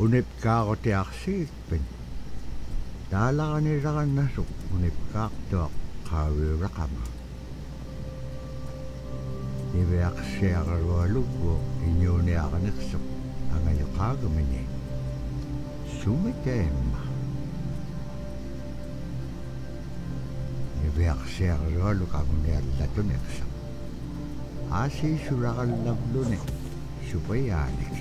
Unipkaaqutiarsiitpin taalaqanilaqannassuq unipkaartuaq qaaviuraqama niviaqsiaqarualuggu iñuuniaqanersuq angayoqaagamini sumiteemma niviaqsiaqarualuk anguniallatunersuq aasiisulaqallavluni supayaanik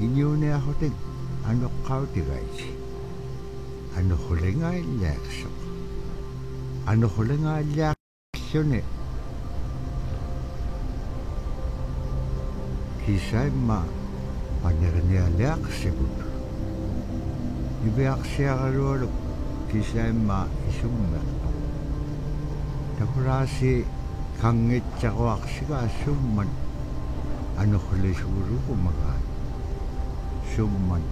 Iñuuniahutin anuqqautigaisi anuhulingailliaqsuq anuhulingailliaqsuni kisaimma panernialiaqsigut niviaqsiaqalualuk kisaimma isummertuq tapuraasi kangitsaquaqsigaasumman anuhulisugurukumagaan summan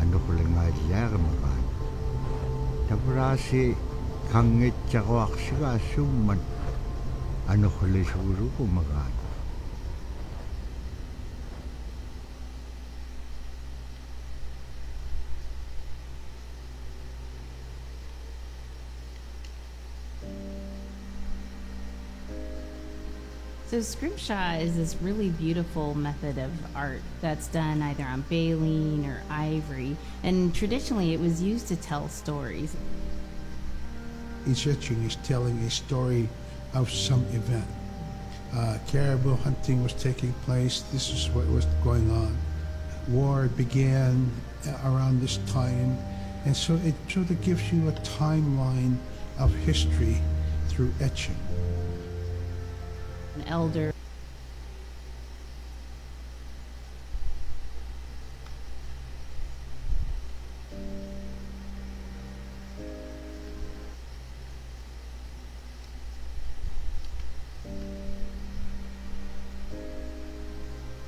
anuhulingailliaqamagaan tapuraasi kangitsaquaqsigaasumman anuhulisugurukumagaan So scrimshaw is this really beautiful method of art that's done either on baleen or ivory, and traditionally it was used to tell stories. Each etching is telling a story of some event. Caribou hunting was taking place. This is what was going on. War began around this time, and so it sort of gives you a timeline of history through etching. An elder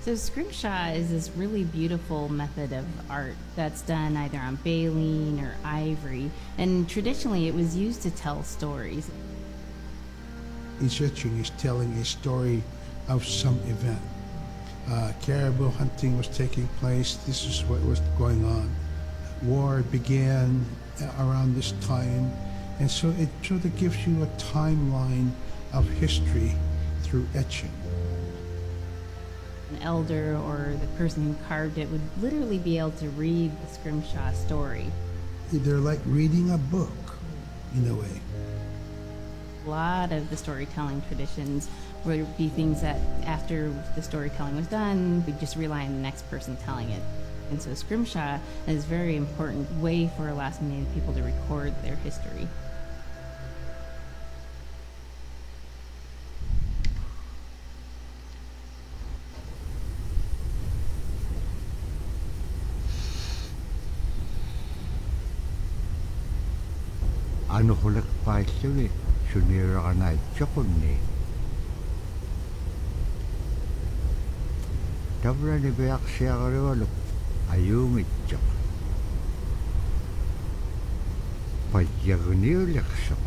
So scrimshaw is this really beautiful method of art that's done either on baleen or ivory, and traditionally it was used to tell stories. Each etching is telling a story of some event. Caribou hunting was taking place. This is what was going on. War began around this time, and so it sort of gives you a timeline of history through etching. An elder or the person who carved it would literally be able to read the scrimshaw story. They're like reading a book, in a way. A lot of the storytelling traditions would be things that after the storytelling was done, we just rely on the next person telling it. And so scrimshaw is a very important way for Alaskan Native people to record their history. anuhuliqpailluni suniuraqanaitsoqunni tavrani beaqsiaqarualuk ayuungitsoq payyagniuliqsoq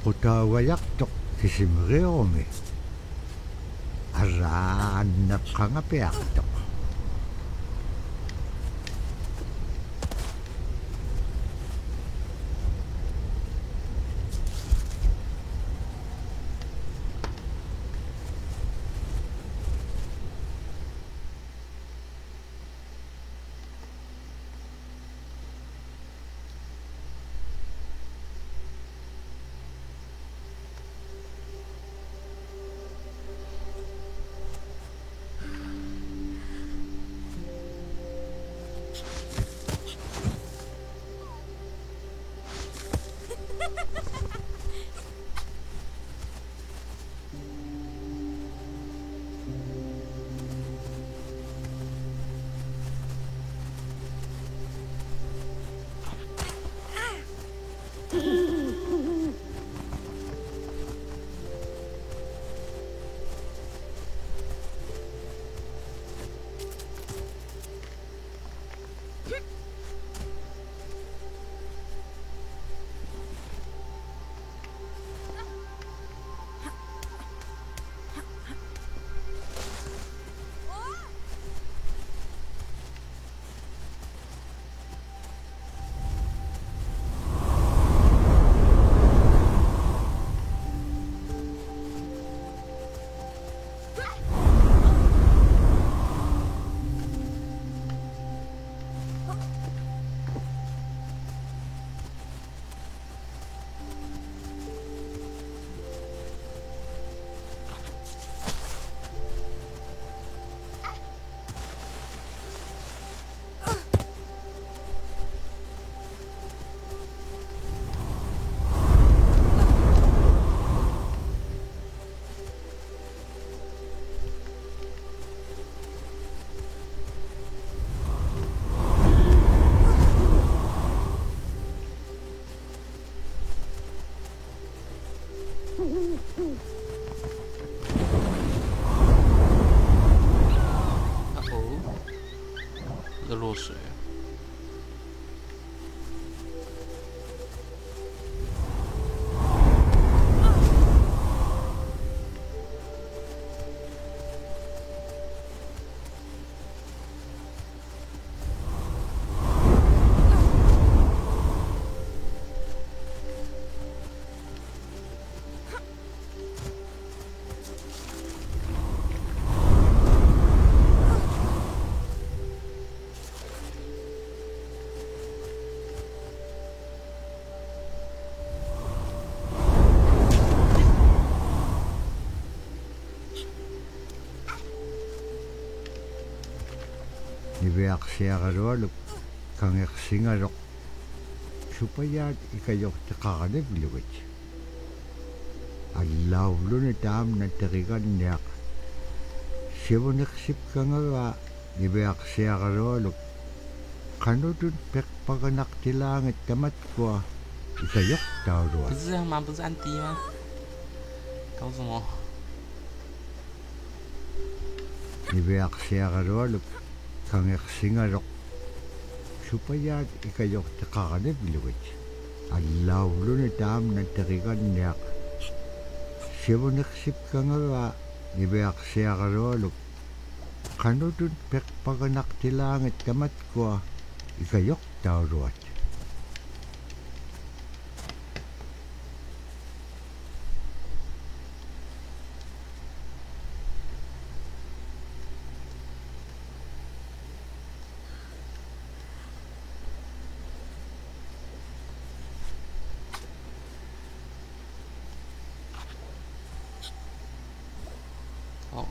qutaugajaqtoq kisimriorumi arraannaqqangapiartoq又落水了。Niviaqsiaqalualuk kangeqsingaluq supayaat ikajorteqaraniplugit allauluni taamna teriganniaq sivuneqsipkangaga niviaqsiaqalualuk qanutut peqpaganaqtilaangit tamatkua ikajortauluat 不是这样吗？不是按 D 吗？搞什么？ niviaqsiaqalualuk kangeqsingaluq supayaat ikajorteqaraniplugit allauluni taamna teriganniaq sivuneqsipkangaga niviaqsiaqalualuk qanutut peqpaganaqtilaangit tamatkua ikajortauluat哦，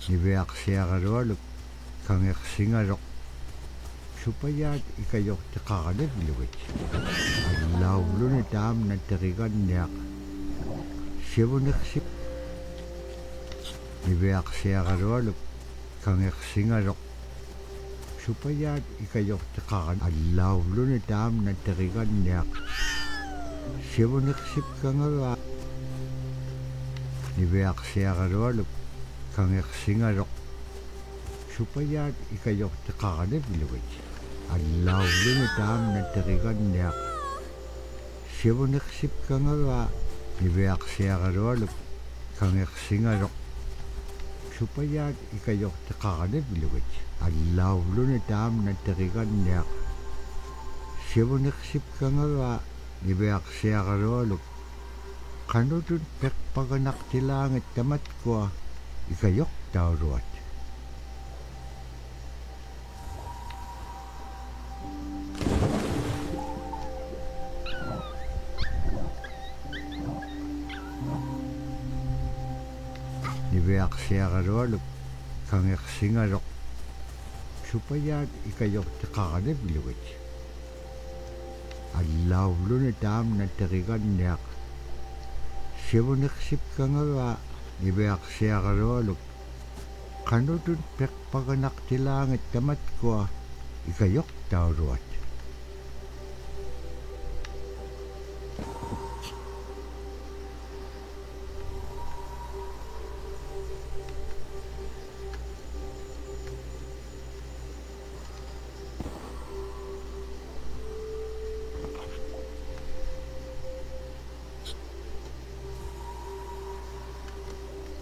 niveaqsiaqalualuk kangeqsingaluq supayaat ikayorteqaralivlugit allauvluni taamna teriganniaq sivuneqsip niveaqsiaqalualuk kangeqsingaluq supayaat ikayorteqaran allauvluni taamna teriganniaq sivuneqsip kangava niveaqsiaqalualuk kangeqsingaluq supayaat ikayorteqaranivlugit allauvluni taamna teriganniaq sivuneqsip kangava niveaqsiaqalualuk kangeqsingaluq supayaat ikayorteqaranivlugit allauvluni taamna teriganniaq sivuneqsip kangava niveaqsiaqalualuk qanutut peqpaganaqtilaangit tamatkua ikayoqtauruat niveaqsiaqalualuk kangeqsingaluq supayaat ikayorteqaranivlugit allauvluni taamna teriganniaq sivuneqsip kangava niveaqsiaqalualuk qanutut peqpaganaqtilaangit tamatkua ikayoqtauruat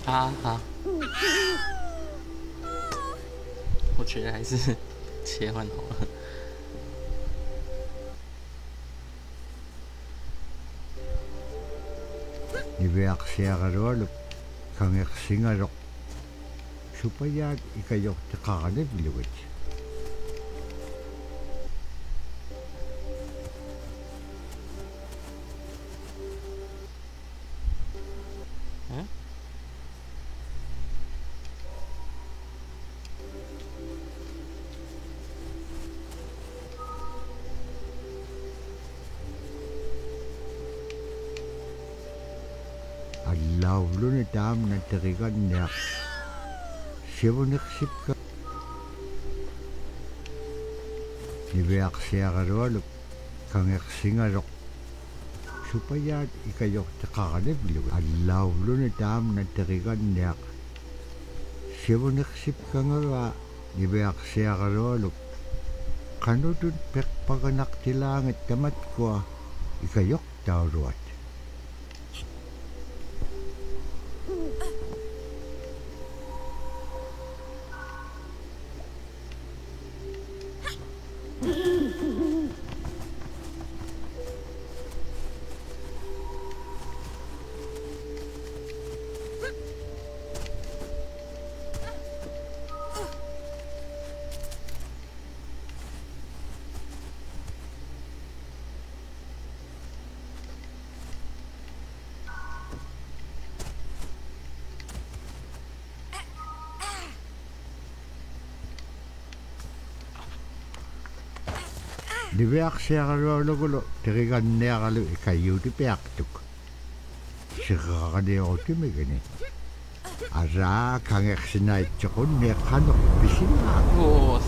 啊好，我觉得还是切换好了。niveaqsiaqalualuk kangeqsingaluq supayaat ikayorteqaranivlugit嗯，allauvluni taamna teriganniaq sivuneqsip niveaqsiaqalualuk kangeqsingaluq supayaat ikayorteqaranivlugit allauvluni taamna teriganniaq sivuneqsip kangava niveaqsiaqalualuk qanutut peqpaganaqtilaangit tamatkua ikayoqtauruat niveaqsiaqalualugulu teriganniaqalu ikayuutipiaqtuk siqaqaniortimigini araa kangeqsinaitsoqunni qanoq pisimaaq 我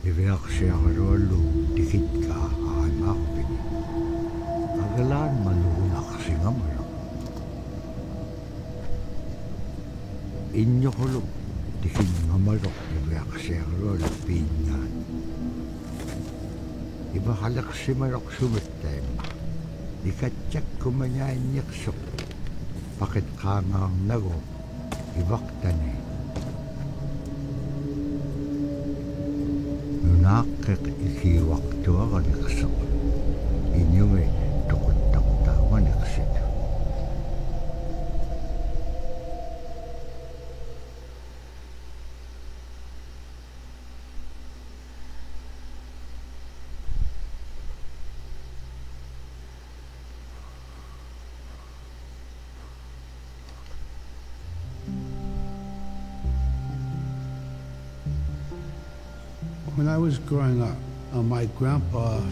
Iviaksiakarolu dikit ka aanakpin. Agalaan manunak singamalo. Inyo kulo dikit ngamalok iviaksiakarolu pinyan. Iba halak simarok sumitem. Ikatsak kumanyain yaksok. Pakit kangang nago. Ibaktani. Nakik ikiwaktu ako nikasok. Inyo may tukot-taktawa nikasik. When I was growing up, my grandpa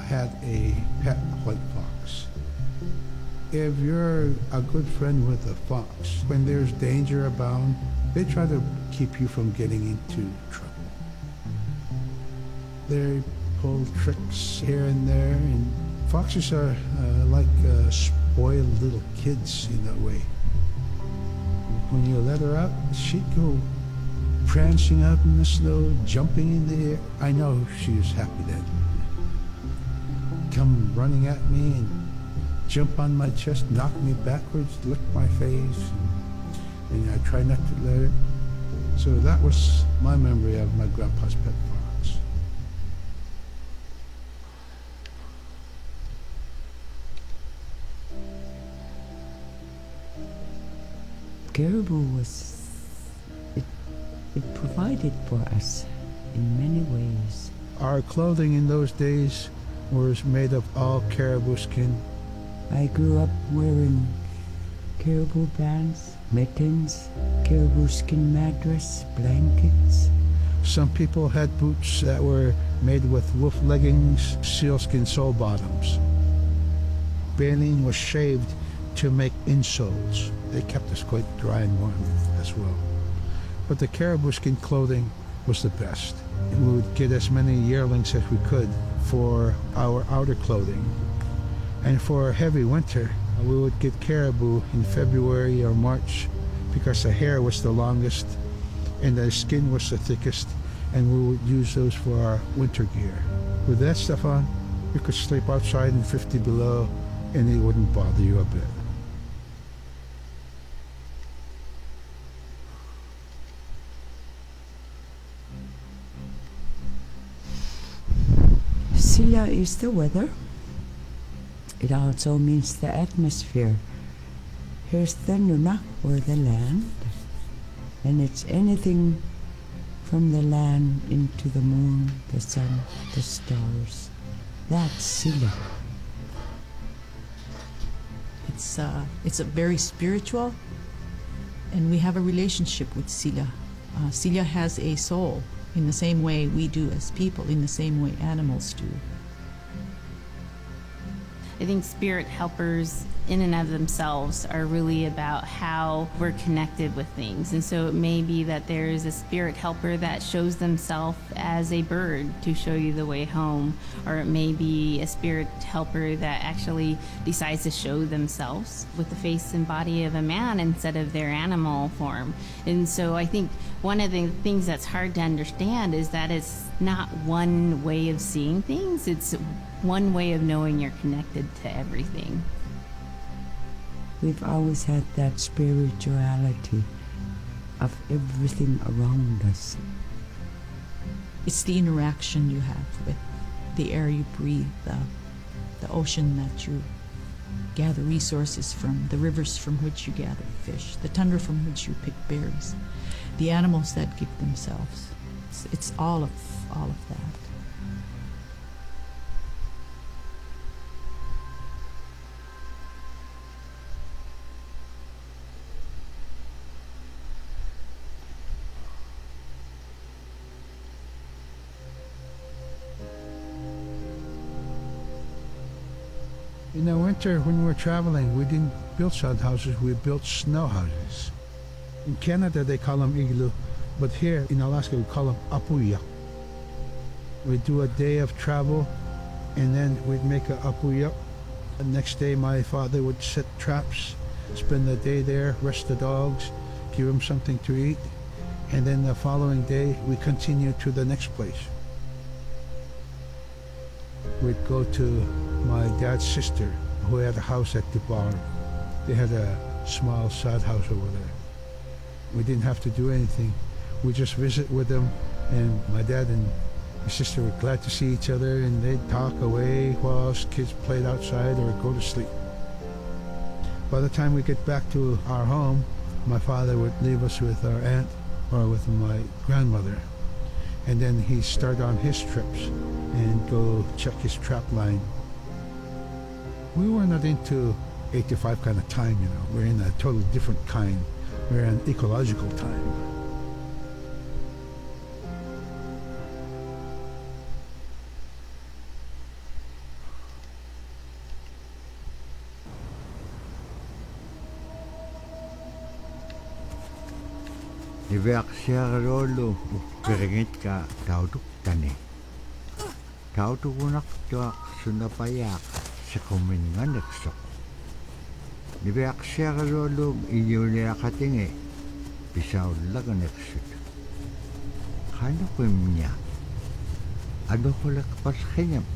had a pet white fox. If you're a good friend with a fox, when there's danger abound, they try to keep you from getting into trouble. They pull tricks here and there, and foxes are like spoiled little kids in a way. When you let her out, she'd go prancing out in the snow, jumping in the air. I know she was happy then. Come running at me and jump on my chest, knock me backwards, lick my face, and I try not to let her. So that was my memory of my grandpa's pet fox. Caribou it provided for us in many ways. Our clothing in those days was made of all caribou skin. I grew up wearing caribou bands, mittens, caribou skin mattress, blankets. Some people had boots that were made with wolf leggings, sealskin sole bottoms. Baleen was shaved to make insoles. They kept us quite dry and warm as well. But the caribou skin clothing was the best. We would get as many yearlings as we could for our outer clothing. And for heavy winter, we would get caribou in February or March because the hair was the longest and the skin was the thickest, and we would use those for our winter gear. With that stuff on, you could sleep outside in 50 below and it wouldn't bother you a bit. Silla is the weather. It also means the atmosphere. Here's the Nuna, or the land, and it's anything from the land into the moon, the sun, the stars. That's Silla. It's a very spiritual, and we have a relationship with Silla. Silla has a soul in the same way we do as people, in the same way animals do. I think spirit helpers in and of themselves are really about how we're connected with things. And so it may be that there's a spirit helper that shows themselves as a bird to show you the way home, or it may be a spirit helper that actually decides to show themselves with the face and body of a man instead of their animal form. And so I think one of the things that's hard to understand is that it's not one way of seeing things, it's one way of knowing you're connected to everything. We've always had that spirituality of everything around us. It's the interaction you have with the air you breathe, the ocean that you gather resources from, the rivers from which you gather fish, the tundra from which you pick berries, the animals that give themselves. It's all of that. In the winter, when we were traveling, we didn't build sod houses, we built snow houses. In Canada, they call them igloo, but here in Alaska, we call them apuya. We'd do a day of travel, and then we'd make a apuya. The next day, my father would set traps, spend the day there, rest the dogs, give them something to eat, and then the following day, we continue to the next place. We'd go to my dad's sister, who had a house at Dubar. They had a small sod house over there. We didn't have to do anything. We just visit with them, and my dad and my sister were glad to see each other, and they'd talk away while us kids played outside or go to sleep. By the time we get back to our home, my father would leave us with our aunt or with my grandmother, and then he'd start on his trips and go check his trap line. We were not into 8 to 5 kind of time, you know. We're in a totally different kind. We're in ecological time. Niveaksiarolo ukkeringit ka tauduk tani. Taudukunak tuak sunapayak sa kuminganeksok. Niveaksiarolo inyuniakatingi pisaullaganeksut. Kano kumnya? Ano kulak paskhinyam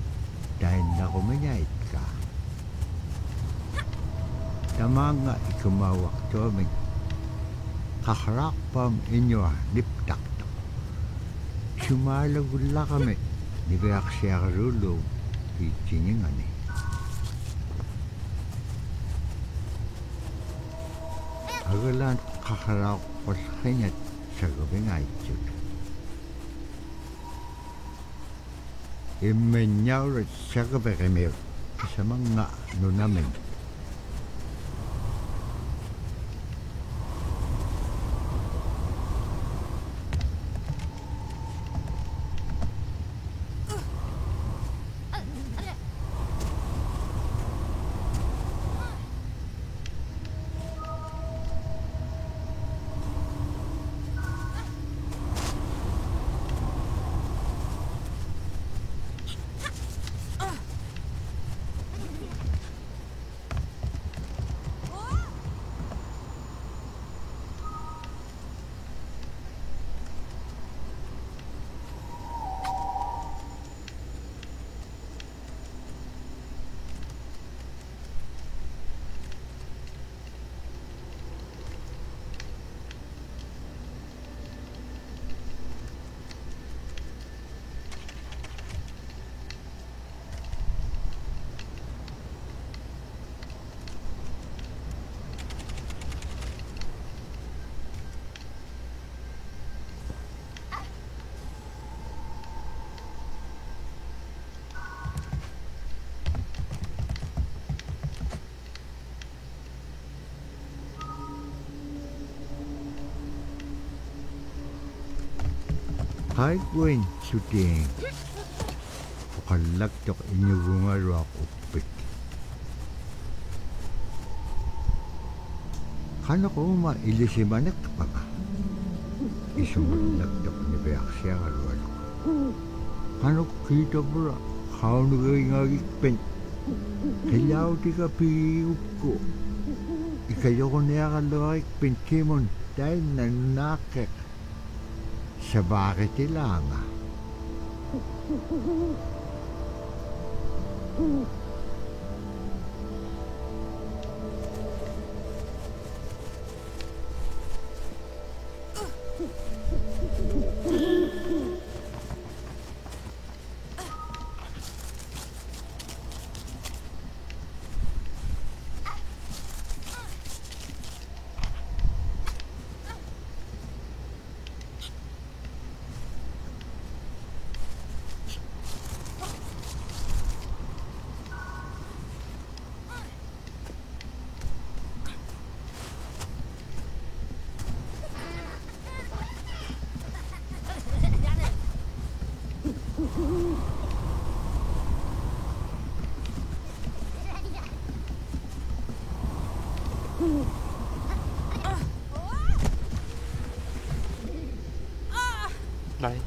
dahil na kuminyait ka? Tamanga ikumawak tuaming kakrakpam inyo liptaktak. Sumalagula kami ni Beaksiarulu itiningani. Agalan kakrakpos kanyat sa gabing aytut. Imenyawrit sa gabing emir sa mga nunamin. Kahit kuin suting. Ukalagtok inyugungaruak upik. Kano ko mailisimanak pa ka? Isumalagtok ni Beak siya karualo. Kano kita pula? Kau nagingagikpen. Hilaw di ka piyup ko. Ikayo ko niya kalawikpen kimon dahil nanakek. Sa bakit ilanga? Này.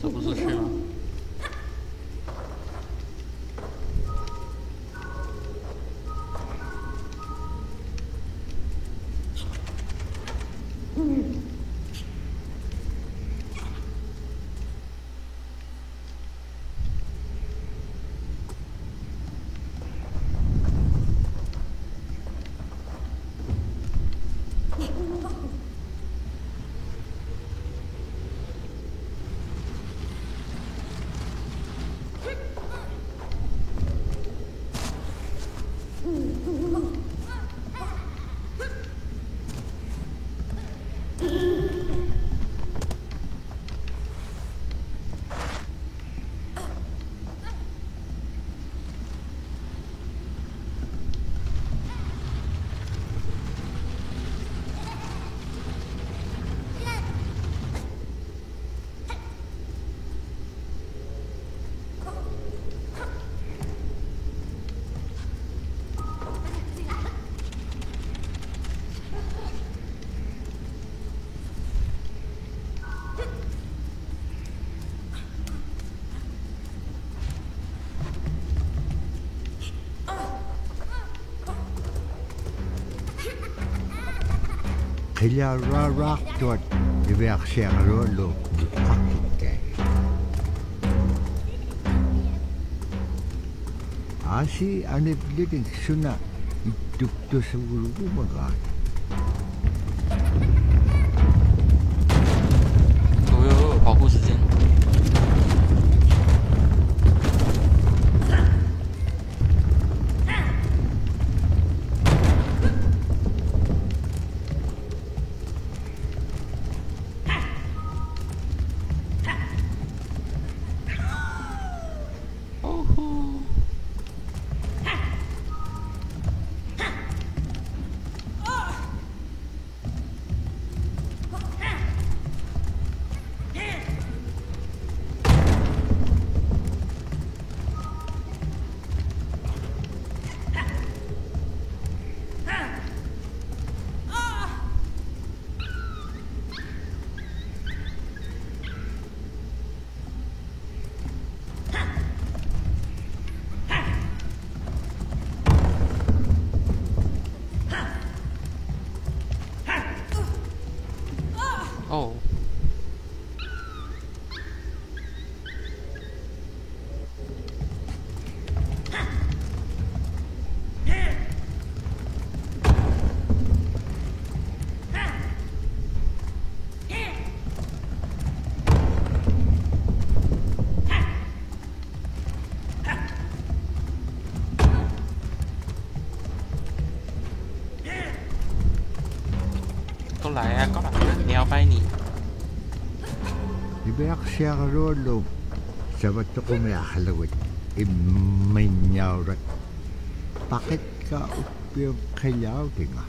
这不是去吗？Hila rarak tuat di Beak siya karualo. Kakikay. Asi anip liting suna itukto sa guru magat. 跑步时间。哦，có lại nghèo bay nè. Ibeaksiaqaluallu savattoqumiarlagut imminniaurat paqitka uppium qillautinga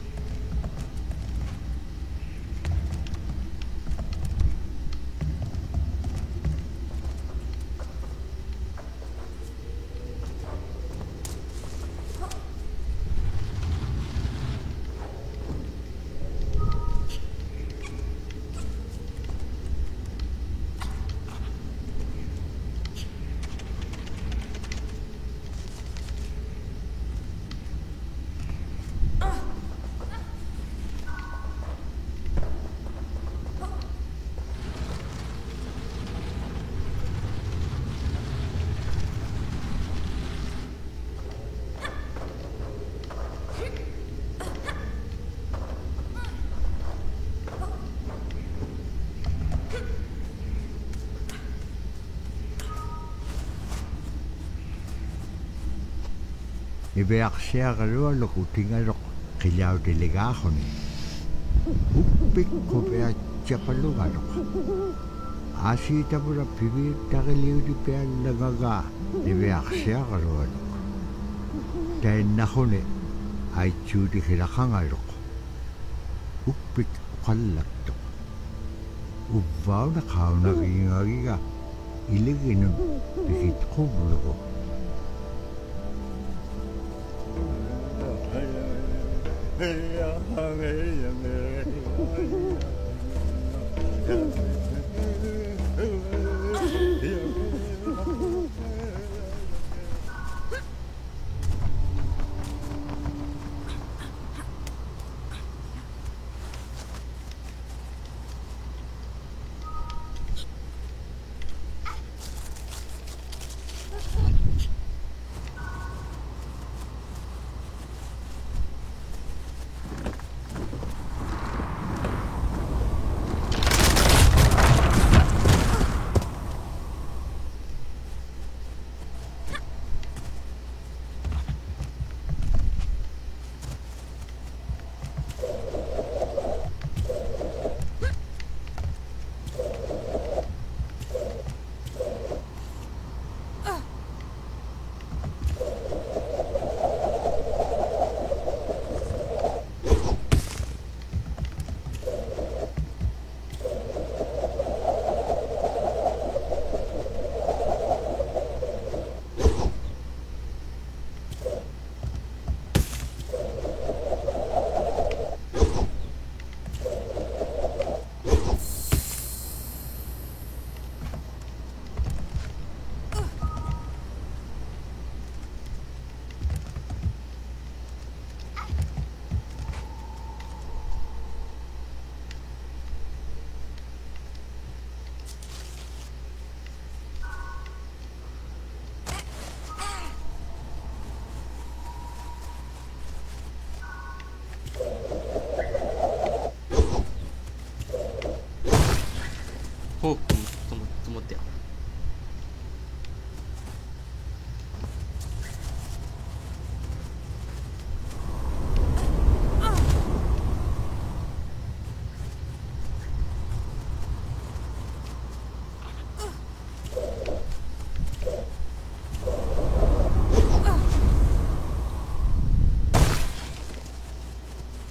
Ibeaksiaqaluallu utingaluq qillautiligaaquni uppikkupeatjaqalugaluq aasiitapula piviittaqiliutipiallagagaa ibeaksiaqalualuq tainnaxuni aitsuutiqilaqangaluq uppik uqallaktuq uvvauna qaunagiingagiga iliginun pikitquvlugu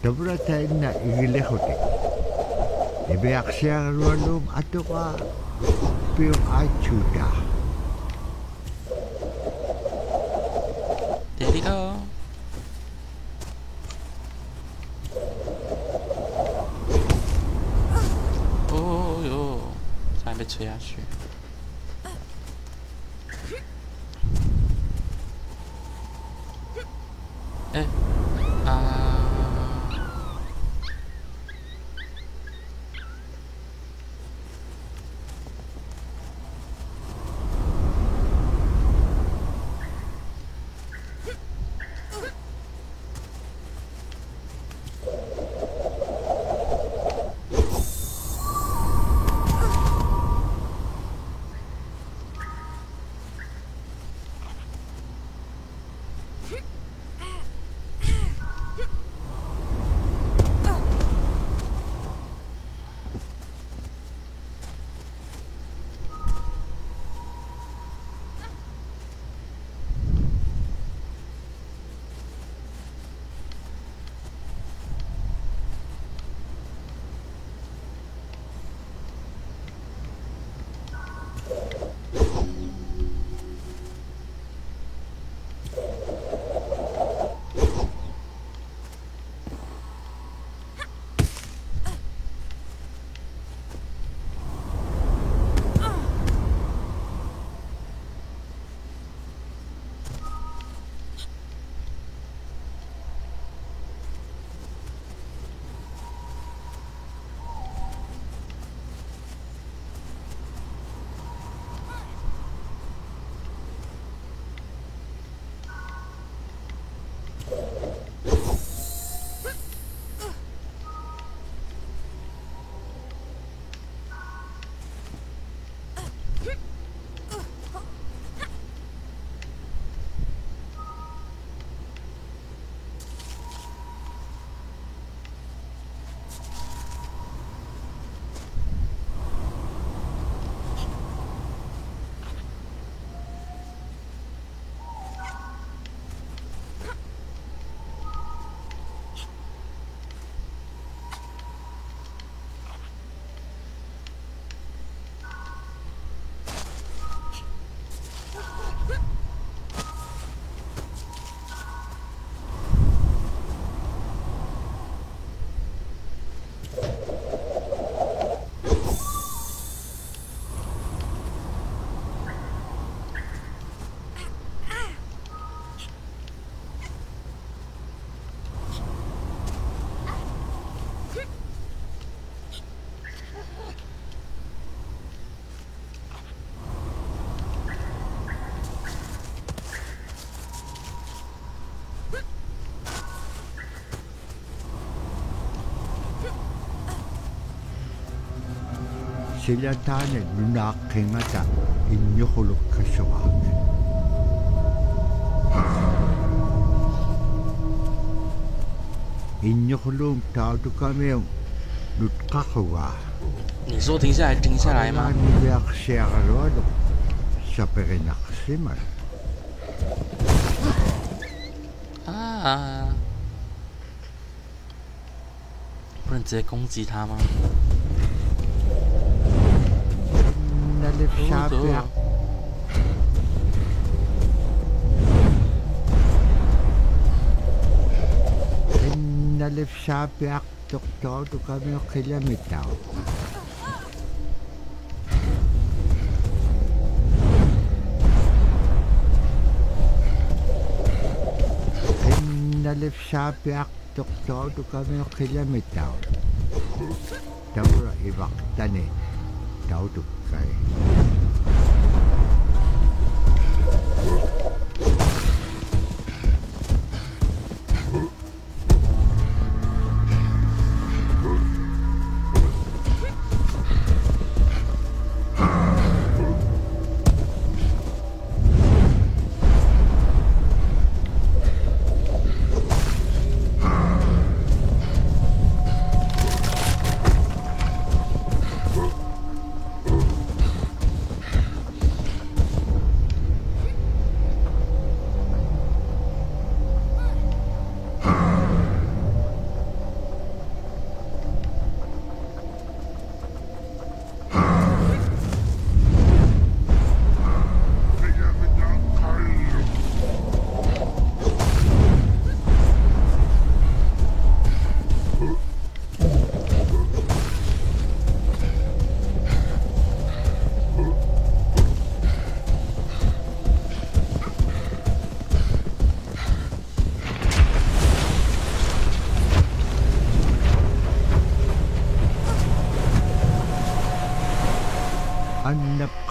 Tabra tayo na igilehote. Ibeak siya rualum ato ka piyong achuda. There we go. Oh哟，差点被吹下去。哎，啊。 Sila taane nunakingata inyohuluk kasawak. Inyohulum tautu kami yung nutkakawa. 你说停下来，停下来吗？ Niyak siya karodo sa perinaksiman. 啊！不能直接攻击他吗？ Nalip sabiak. Nalip sabiak doktor tu kami yung kilamitaw. Nalip sabiak doktor tu kami yung kilamitaw. Tawra ibak tani. Tao tu kay.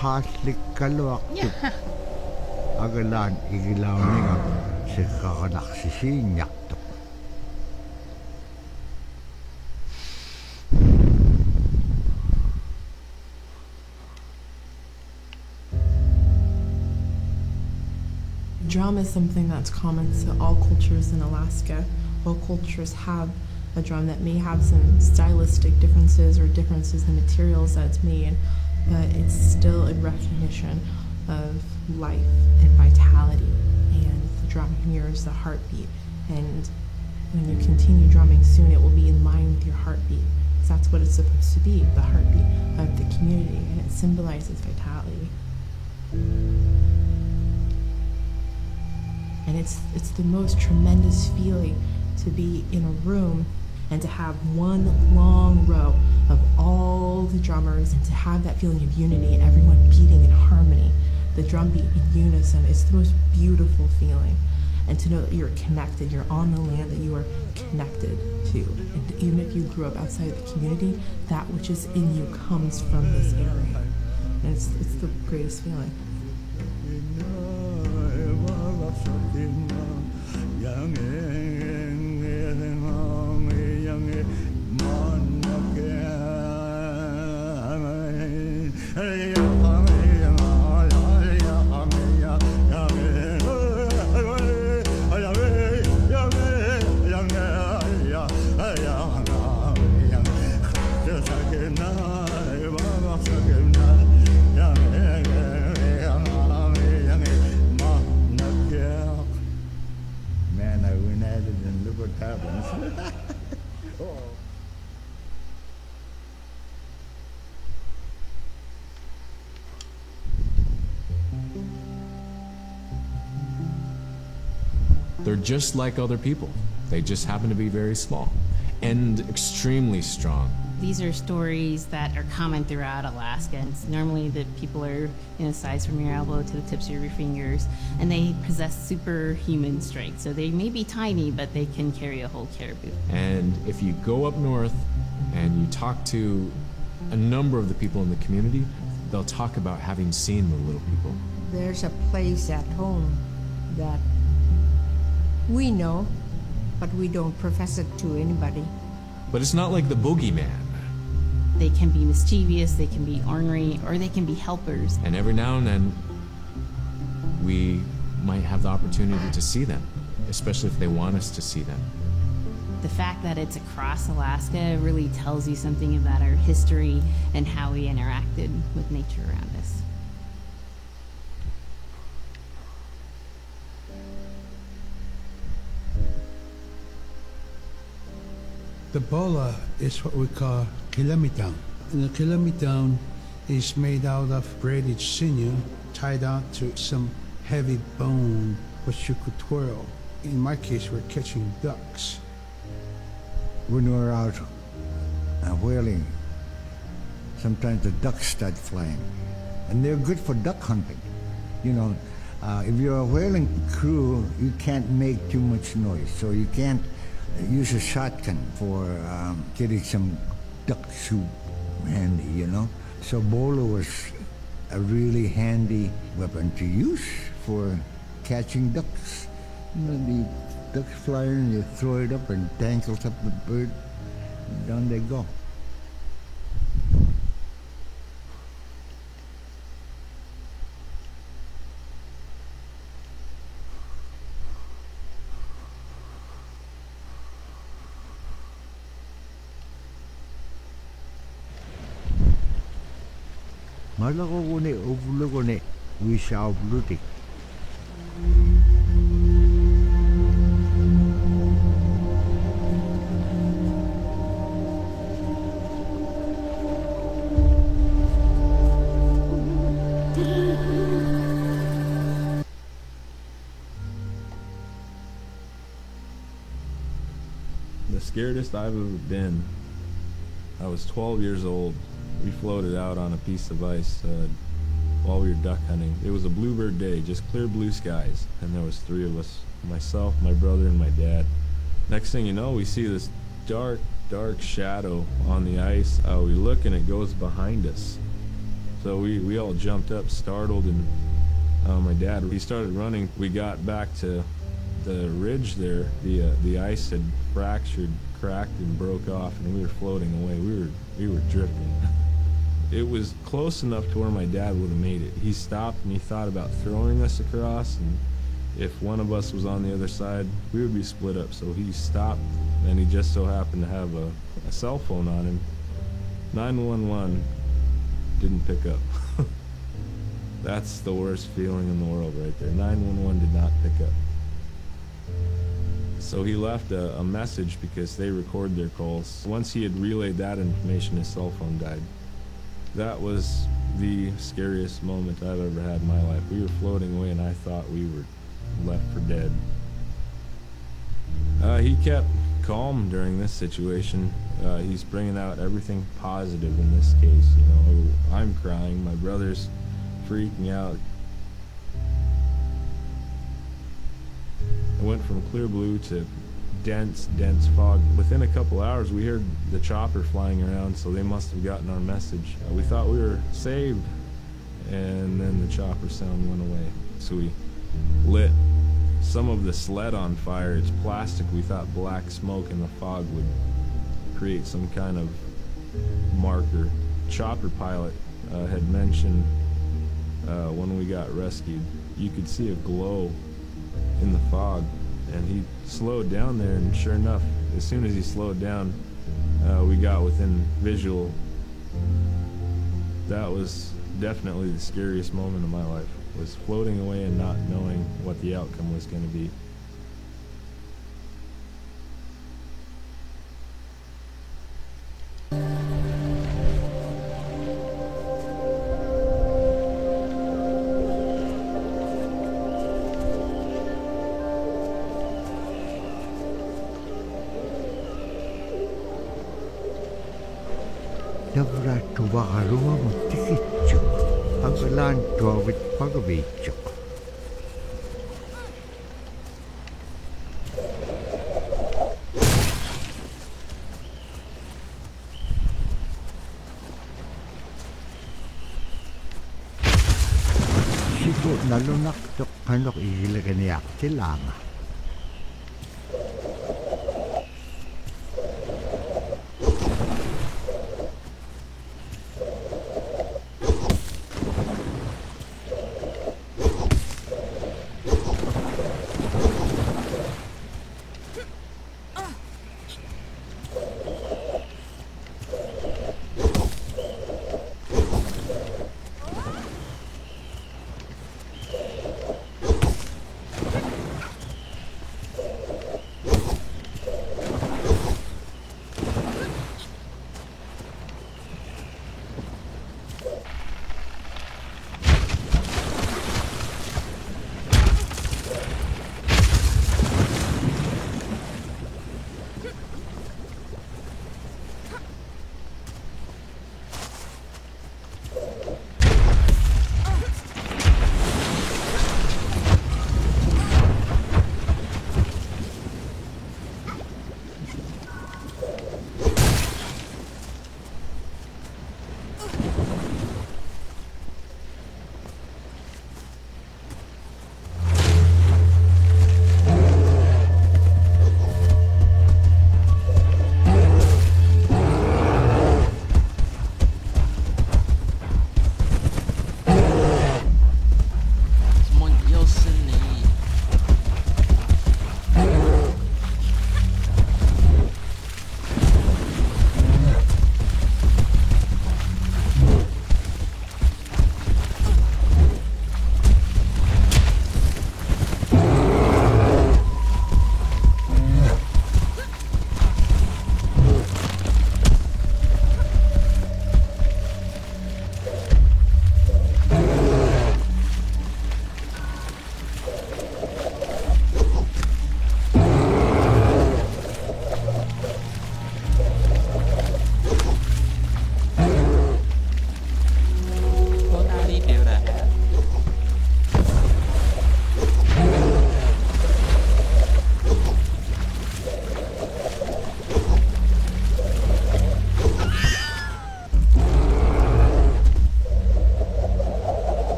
khaslik kaluaqtuk agalaan igilauninga siqqaqanarsisiinniartuq. Drum is something that's common to all cultures in Alaska. All cultures have a drum that may have some stylistic differences or differences in materials that it's made, but it's still a recognition of life and vitality. And the drum mirrors the heartbeat. And when you continue drumming soon, it will be in line with your heartbeat. Because that's what it's supposed to be, the heartbeat of the community, and it symbolizes vitality. And it's the most tremendous feeling to be in a room and to have one long row of all the drummers and to have that feeling of unity and everyone beating in harmony, the drum beat in unison. It's the most beautiful feeling. And to know that you're connected, you're on the land that you are connected to. And even if you grew up outside the community, that which is in you comes from this area. And it's the greatest feeling. Man, I went at it and look what happens. They're just like other people. They just happen to be very small and extremely strong. These are stories that are common throughout Alaska. And it's normally the people are size from your elbow to the tips of your fingers, and they possess superhuman strength. So they may be tiny, but they can carry a whole caribou. And if you go up north and you talk to a number of the people in the community, they'll talk about having seen the little people. There's a place at home that we know, but we don't profess it to anybody. But it's not like the boogeyman. They can be mischievous, they can be ornery, or they can be helpers. And every now and then, we might have the opportunity to see them, especially if they want us to see them. The fact that it's across Alaska really tells you something about our history and how we interacted with nature around us. The bola is what we call kilamitan. And the kilamitan is made out of braided sinew tied out to some heavy bone which you could twirl. In my case, we're catching ducks. When we're out whaling, sometimes the ducks start flying. And they're good for duck hunting. You know, if you're a whaling crew, you can't make too much noise. So you can't use a shotgun for getting some duck soup handy, you know. So bola was a really handy weapon to use for catching ducks. You know, the ducks fly in, you throw it up and tangles up the bird, and down they go. Malako ko ni upulo ko ni wisha uplutik. The scaredest I've ever been, I was 12 years old. We floated out on a piece of ice while we were duck hunting. It was a bluebird day, just clear blue skies, and there was 3 of us, myself, my brother, and my dad. Next thing you know, we see this dark shadow on the ice. We look and it goes behind us. So we all jumped up, startled, and my dad, he started running. We got back to the ridge there. The ice had fractured, cracked, and broke off, and we were floating away. We were drifting. It was close enough to where my dad would have made it. He stopped and he thought about throwing us across, and if one of us was on the other side, we would be split up. So he stopped, and he just so happened to have a cell phone on him. 911 didn't pick up. That's the worst feeling in the world right there. 911 did not pick up. So he left a message because they record their calls. Once he had relayed that information, his cell phone died. That was the scariest moment I've ever had in my life. We were floating away and I thought we were left for dead. He kept calm during this situation. He's bringing out everything positive in this case. You know, I'm crying, my brother's freaking out. It went from clear blue to dense fog. Within a couple hours, we heard the chopper flying around, so they must have gotten our message. We thought we were saved, and then the chopper sound went away. So we lit some of the sled on fire. It's plastic. We thought black smoke in the fog would create some kind of marker. Chopper pilot had mentioned when we got rescued, you could see a glow in the fog, and he slowed down there, and sure enough, as soon as he slowed down, we got within visual. That was definitely the scariest moment of my life, was floating away and not knowing what the outcome was going to be. Navrattu vaarua muttikitsu. Agalaan tuovit pagaviitsu. Siku nalunaktok kanok igilaganiak tilanga.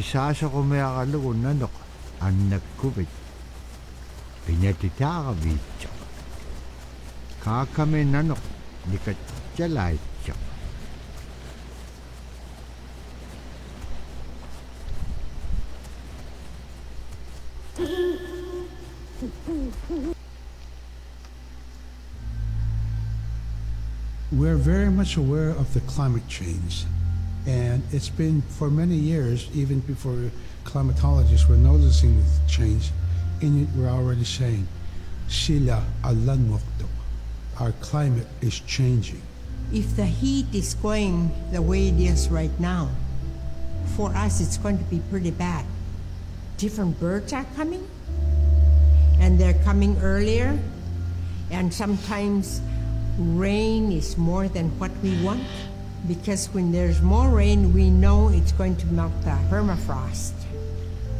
Isasa ko may akalugo nanok. Anak kubit. Pinatitaka bityo. Kakame nanok. Likat tiyalaityo. We're very much aware of the climate change, and it's been for many years, even before climatologists were noticing the change. In it, we're already saying, "Sila alan mokto." Our climate is changing. If the heat is going the way it is right now, for us it's going to be pretty bad. Different birds are coming, and they're coming earlier, and sometimes rain is more than what we want, because when there's more rain, we know it's going to melt the permafrost.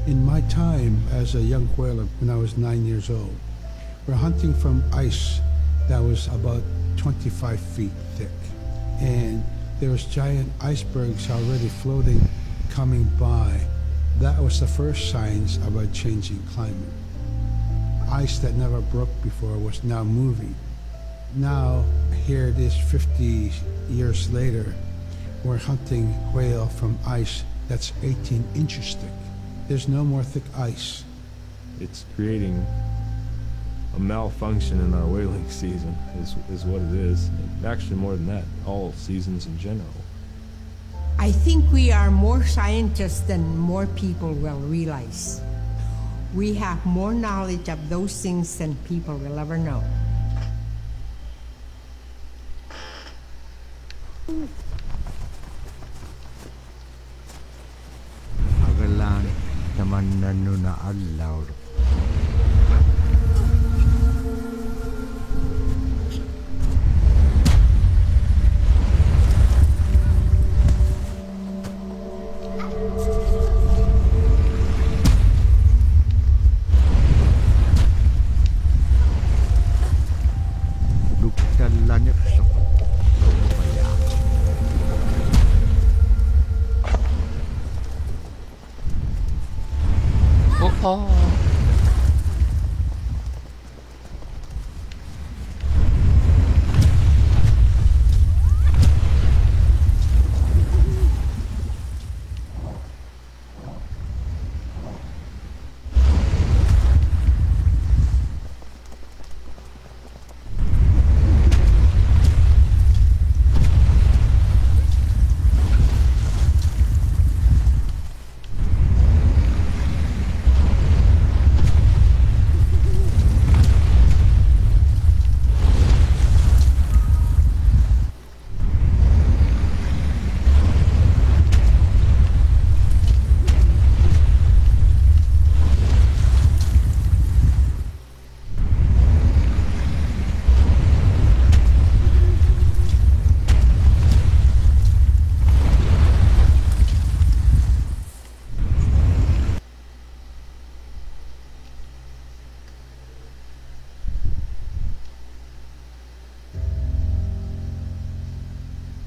In my time as a young whaler, when I was 9 years old, we're hunting from ice that was about 25 feet thick. And there was giant icebergs already floating, coming by. That was the first signs of a changing climate. Ice that never broke before was now moving. Now, here it is 50 years later, we're hunting whale from ice that's 18 inches thick. There's no more thick ice. It's creating a malfunction in our whaling season, is what it is. Actually, more than that, all seasons in general. I think we are more scientists than more people will realize. We have more knowledge of those things than people will ever know. Agalan naman na alaw. Luktalanip sa kaya. Oh.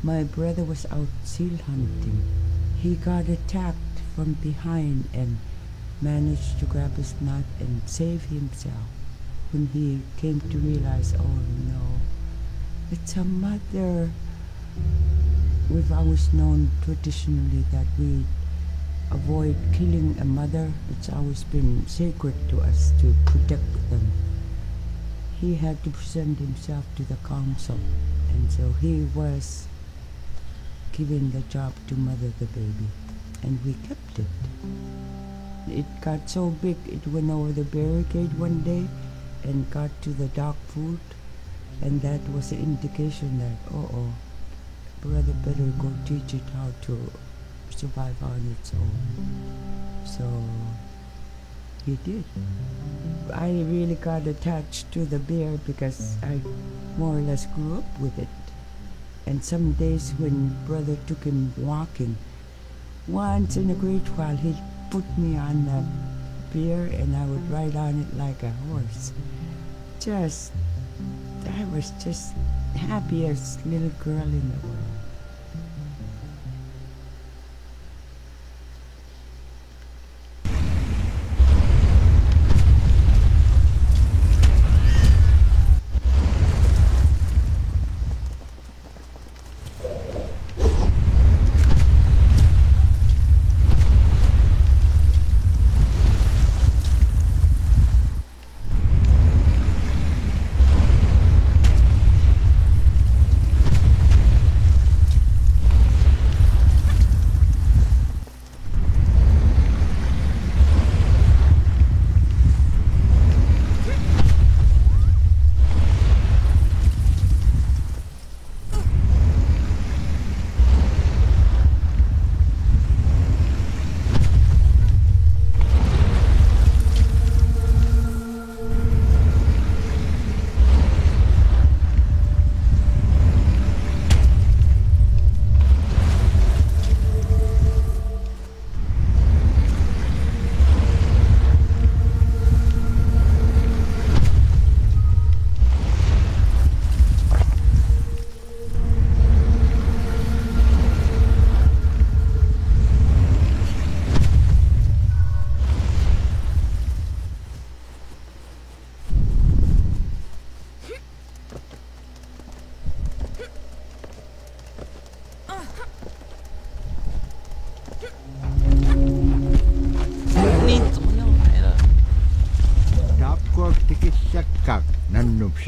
My brother was out seal hunting. He got attacked from behind and managed to grab his knife and save himself. When he came to realize, oh no, it's a mother. We've always known traditionally that we avoid killing a mother. It's always been sacred to us to protect them. He had to present himself to the council, and so he was given the job to mother the baby, and we kept it. It got so big it went over the barricade one day and got to the dog food, and that was an indication that, brother better go teach it how to survive on its own. So he did. I really got attached to the bear because I more or less grew up with it. And some days when brother took him walking, once in a great while he'd put me on the bear and I would ride on it like a horse. I was just happiest little girl in the world.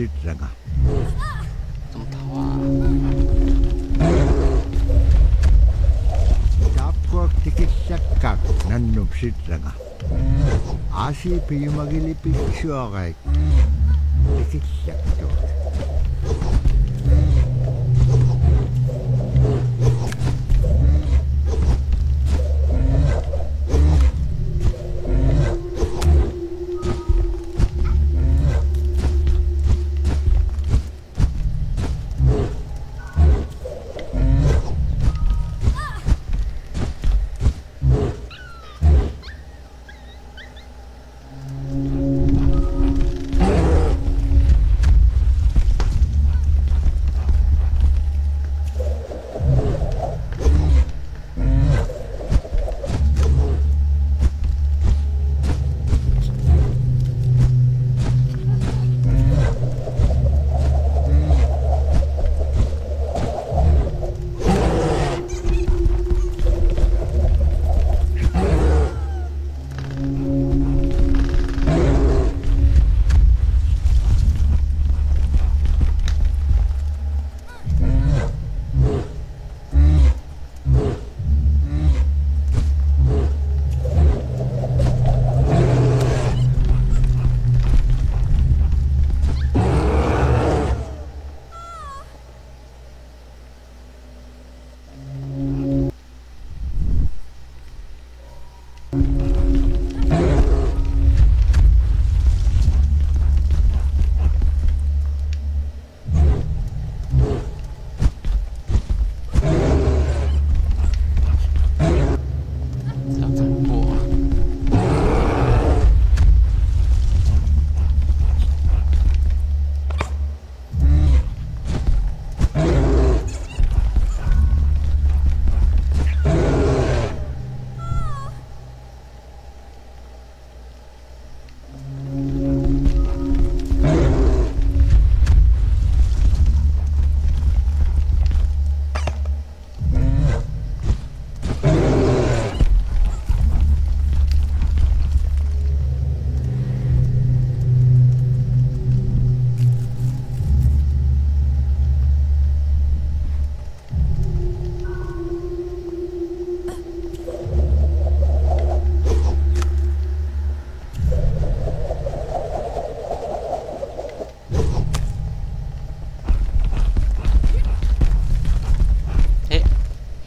sitranga. Som tawa. Tapkuak tikissakak nannum sitranga. Asi piyumagilipik syuakai. Tikissaktuak.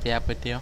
Siapa dia?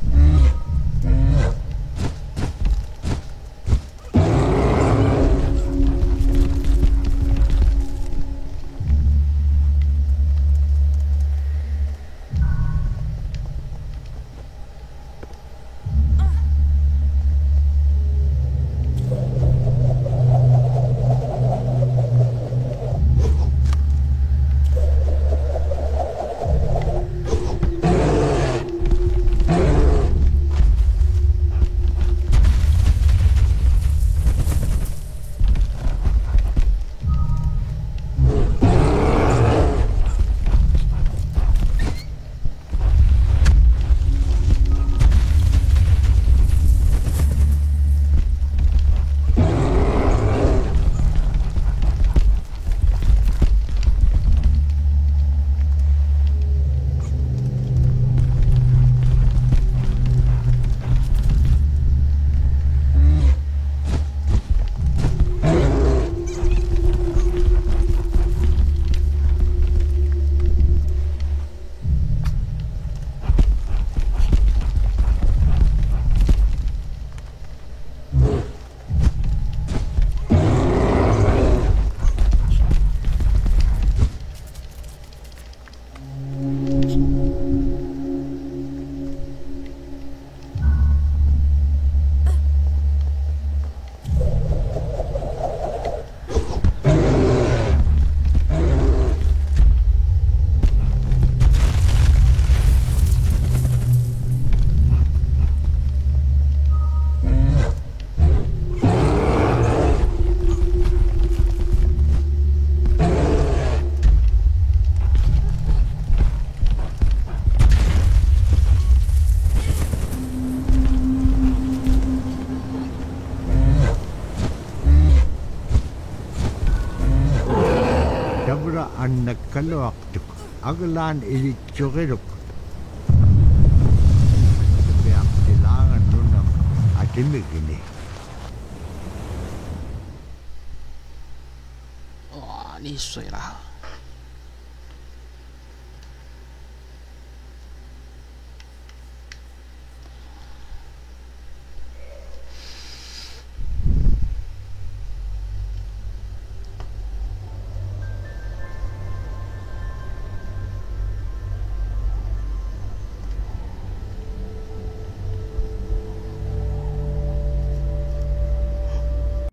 kalluaqtuk agalaan ilitsuqiluk peaqtilaangan nunam atimikini 哇，溺水了。